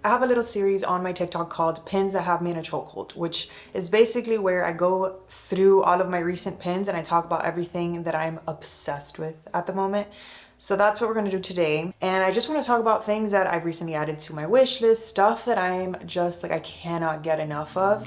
I have a little series on my TikTok called Pins That Have Me in a Chokehold, which is basically where I go through all of my recent pins and I talk about everything that I'm obsessed with at the moment. So that's what we're gonna do today. And I just wanna talk about things that I've recently added to my wish list, stuff that I'm just like, I cannot get enough of.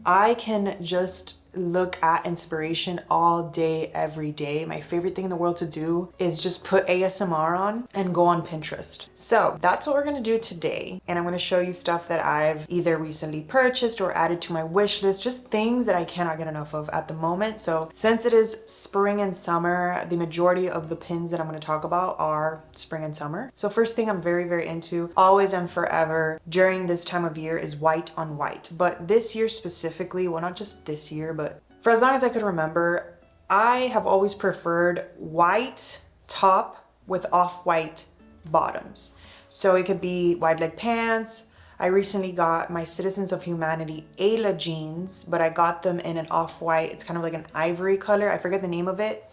I can just look at inspiration all day, every day. My favorite thing in the world to do is just put ASMR on and go on Pinterest. So that's what we're gonna do today. And I'm gonna show you stuff that I've either recently purchased or added to my wish list, just things that I cannot get enough of at the moment. So since it is spring and summer, the majority of the pins that I'm gonna talk about are spring and summer. So first thing I'm very, very into, always and forever during this time of year, is white on white. But this year specifically, well, not just this year, but for as long as I could remember, I have always preferred white top with off-white bottoms. So it could be wide leg pants. I recently got my Citizens of Humanity Ayla jeans, but I got them in an off-white. It's kind of like an ivory color. I forget the name of it.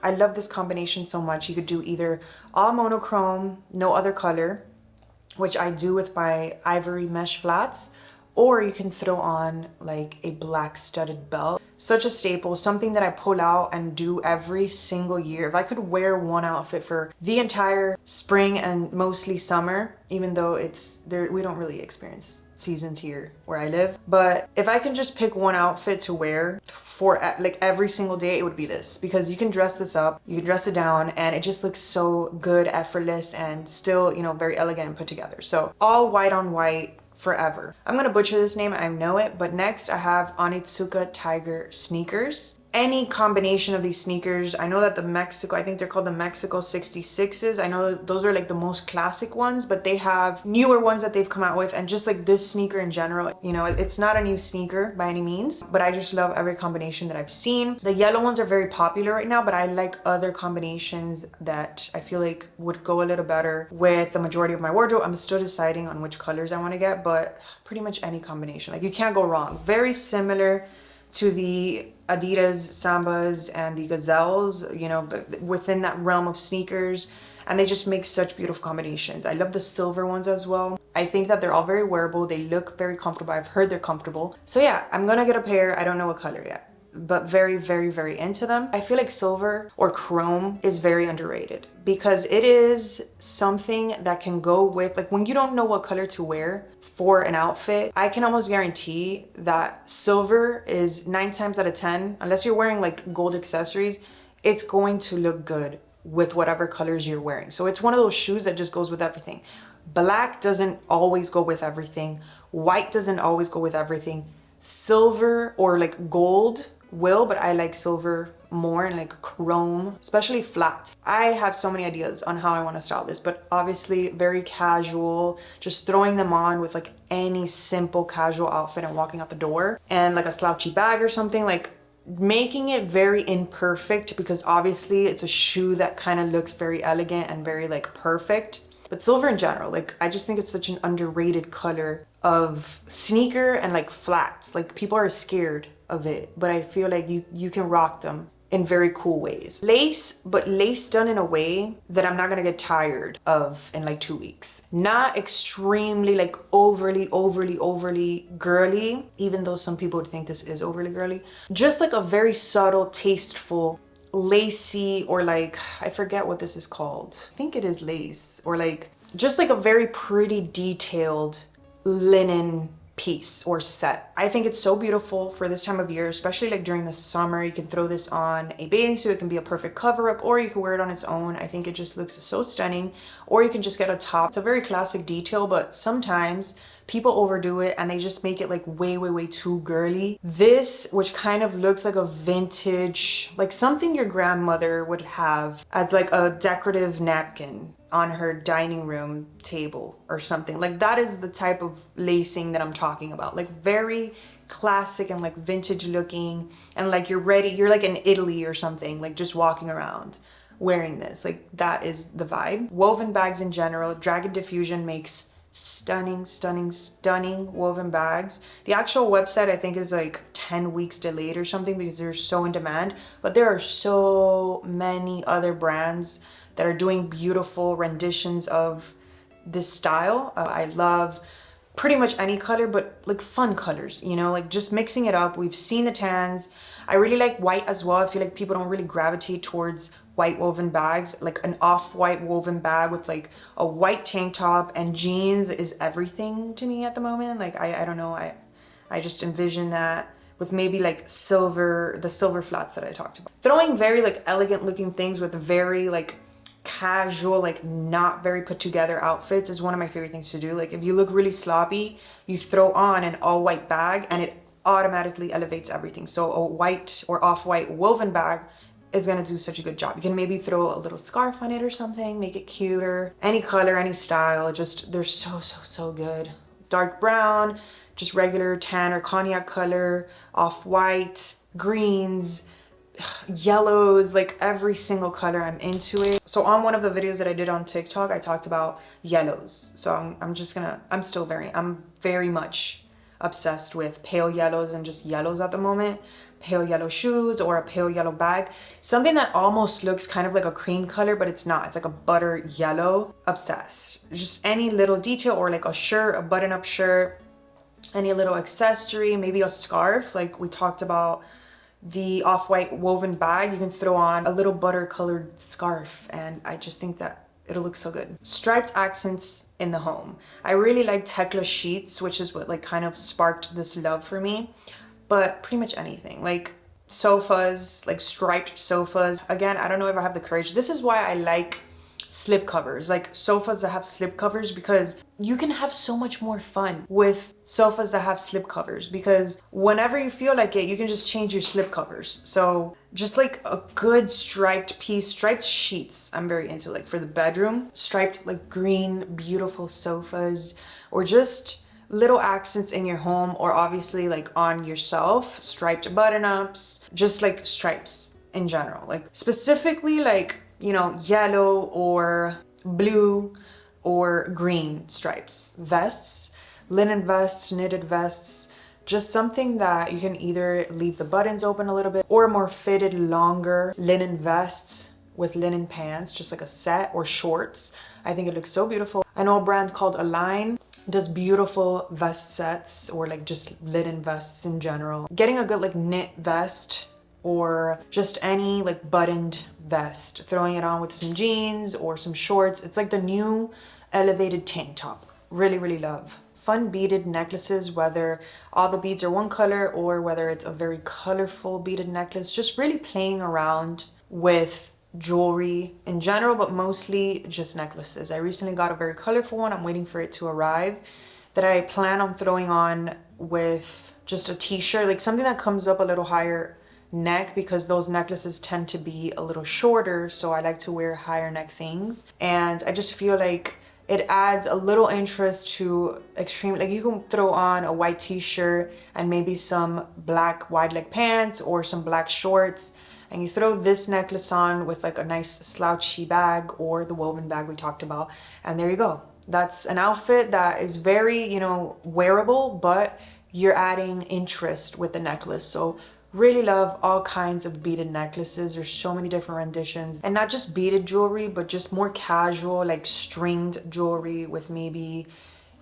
I love this combination so much. You could do either all monochrome, no other color, which I do with my ivory mesh flats, or you can throw on like a black studded belt. Such a staple, something that I pull out and do every single year. If I could wear one outfit for the entire spring and mostly summer, even though it's there, we don't really experience seasons here where I live, but if I can just pick one outfit to wear for like every single day, it would be this, because you can dress this up, you can dress it down, and it just looks so good, effortless, and still, you know, very elegant and put together. So all white on white forever. I'm gonna butcher this name, I know it, but next I have ONITSUKA Tiger sneakers. Any combination of these sneakers, I know that the Mexico, I think they're called the Mexico 66s. I know those are like the most classic ones, but they have newer ones that they've come out with, and just like this sneaker in general, you know, it's not a new sneaker by any means, but I just love every combination that I've seen. The yellow ones are very popular right now, but I like other combinations that I feel like would go a little better with the majority of my wardrobe. I'm still deciding on which colors I want to get, but pretty much any combination. Like, you can't go wrong. Very similar to the Adidas Sambas and the Gazelles, you know, but within that realm of sneakers, and they just make such beautiful combinations. I love the silver ones as well. I think that they're all very wearable. They look very comfortable. I've heard they're comfortable. So yeah, I'm gonna get a pair. I don't know what color yet, but very, very, very into them. I feel like silver or chrome is very underrated because it is something that can go with, like, when you don't know what color to wear for an outfit, I can almost guarantee that silver is 9 times out of 10, unless you're wearing like gold accessories, it's going to look good with whatever colors you're wearing. So it's one of those shoes that just goes with everything. Black doesn't always go with everything. White doesn't always go with everything. Silver or like gold will, but I like silver more, and like chrome, especially flats. I have so many ideas on how I want to style this, but obviously very casual, just throwing them on with like any simple casual outfit and walking out the door, and like a slouchy bag or something, like making it very imperfect, because obviously it's a shoe that kind of looks very elegant and very like perfect. But silver in general, like, I just think it's such an underrated color of sneaker and like flats. Like, people are scared of it, but I feel like you can rock them in very cool ways. Lace, but lace done in a way that I'm not gonna get tired of in like 2 weeks. Not extremely like overly girly, even though some people would think this is overly girly. Just like a very subtle, tasteful, lacy, or like, I forget what this is called. I think it is lace, or like just like a very pretty detailed linen piece or set. I think it's so beautiful for this time of year, especially like during the summer. You can throw this on a bathing suit. It can be a perfect cover up, or you can wear it on its own. I think it just looks so stunning. Or you can just get a top. It's a very classic detail, but sometimes people overdo it and they just make it like way too girly. This, which kind of looks like a vintage, like something your grandmother would have as like a decorative napkin on her dining room table or something. Like, that is the type of lacing that I'm talking about. Like, very classic and like vintage looking, and like you're ready, you're like in Italy or something, like just walking around wearing this. Like, that is the vibe. Woven bags in general, Dragon Diffusion makes stunning woven bags. The actual website I think is like 10 weeks delayed or something because they're so in demand, but there are so many other brands that are doing beautiful renditions of this style. I love pretty much any color, but like fun colors, you know, like just mixing it up. We've seen the tans. I really like white as well. I feel like people don't really gravitate towards white woven bags. Like an off-white woven bag with like a white tank top and jeans is everything to me at the moment. Like I don't know, I just envision that with maybe like silver, the silver flats that I talked about. Throwing very like elegant looking things with very like casual, like not very put together outfits is one of my favorite things to do. Like if you look really sloppy, you throw on an all white bag and it automatically elevates everything. So a white or off-white woven bag is gonna do such a good job. You can maybe throw a little scarf on it or something, make it cuter. Any color, any style, just they're so good. Dark brown, just regular tan or cognac color, off-white, greens, yellows, like every single color, I'm into it. So on one of the videos that I did on TikTok, I talked about yellows. So I'm very much obsessed with pale yellows and just yellows at the moment. Pale yellow shoes or a pale yellow bag. Something that almost looks kind of like a cream color, but it's not. It's like a butter yellow. Obsessed. Just any little detail or like a shirt, a button-up shirt, any little accessory, maybe a scarf. Like we talked about the off-white woven bag, you can throw on a little butter colored scarf and I just think that it'll look so good. Striped accents in the home. I really like Tekla sheets, which is what like kind of sparked this love for me, but pretty much anything like sofas, like striped sofas. Again, I don't know if I have the courage. This is why I like slip covers, like sofas that have slip covers, because you can have so much more fun with sofas that have slip covers, because whenever you feel like it, you can just change your slip covers. So just like a good striped piece, striped sheets, I'm very into, like for the bedroom, striped like green, beautiful sofas, or just little accents in your home, or obviously like on yourself, striped button-ups, just like stripes in general, like specifically like, you know, yellow or blue or green stripes. Vests, linen vests, knitted vests, just something that you can either leave the buttons open a little bit or more fitted, longer linen vests with linen pants, just like a set, or shorts. I think it looks so beautiful. I know a brand called Align does beautiful vest sets, or like just linen vests in general. Getting a good like knit vest or just any like buttoned vest, throwing it on with some jeans or some shorts. It's like the new elevated tank top. Really love. Fun beaded necklaces, whether all the beads are one color or whether it's a very colorful beaded necklace. Just really playing around with jewelry in general, but mostly just necklaces. I recently got a very colorful one. I'm waiting for it to arrive, that I plan on throwing on with just a t-shirt, like something that comes up a little higher neck, because those necklaces tend to be a little shorter, so I like to wear higher neck things. And I just feel like it adds a little interest to extreme, like you can throw on a white t-shirt and maybe some black wide leg pants or some black shorts, and you throw this necklace on with like a nice slouchy bag or the woven bag we talked about, and there you go. That's an outfit that is very, you know, wearable, but you're adding interest with the necklace. So really love all kinds of beaded necklaces. There's so many different renditions, and not just beaded jewelry, but just more casual, like stringed jewelry with maybe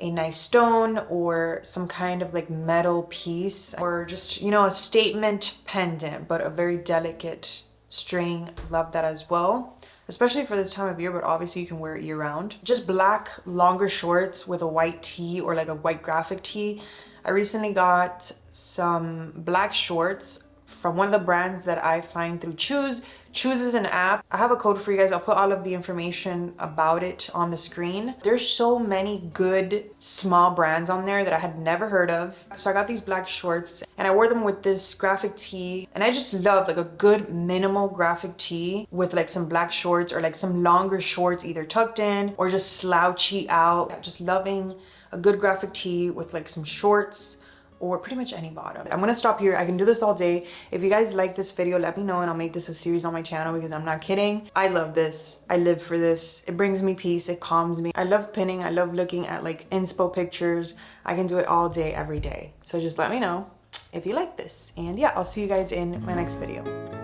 a nice stone or some kind of like metal piece, or just, you know, a statement pendant, but a very delicate string. Love that as well, especially for this time of year, but obviously you can wear it year round. Just black longer shorts with a white tee or like a white graphic tee. I recently got some black shorts from one of the brands that I find through Choose. Choose is an app. I have a code for you guys. I'll put all of the information about it on the screen. There's so many good small brands on there that I had never heard of. So I got these black shorts and I wore them with this graphic tee, and I just love like a good minimal graphic tee with like some black shorts or like some longer shorts either tucked in or just slouchy out. Just loving a good graphic tee with like some shorts or pretty much any bottom. I'm gonna stop here. I can do this all day. If you guys like this video, let me know and I'll make this a series on my channel, because I'm not kidding. I love this. I live for this. It brings me peace. It calms me. I love pinning. I love looking at like inspo pictures. I can do it all day, every day. So just let me know if you like this. And yeah, I'll see you guys in my next video.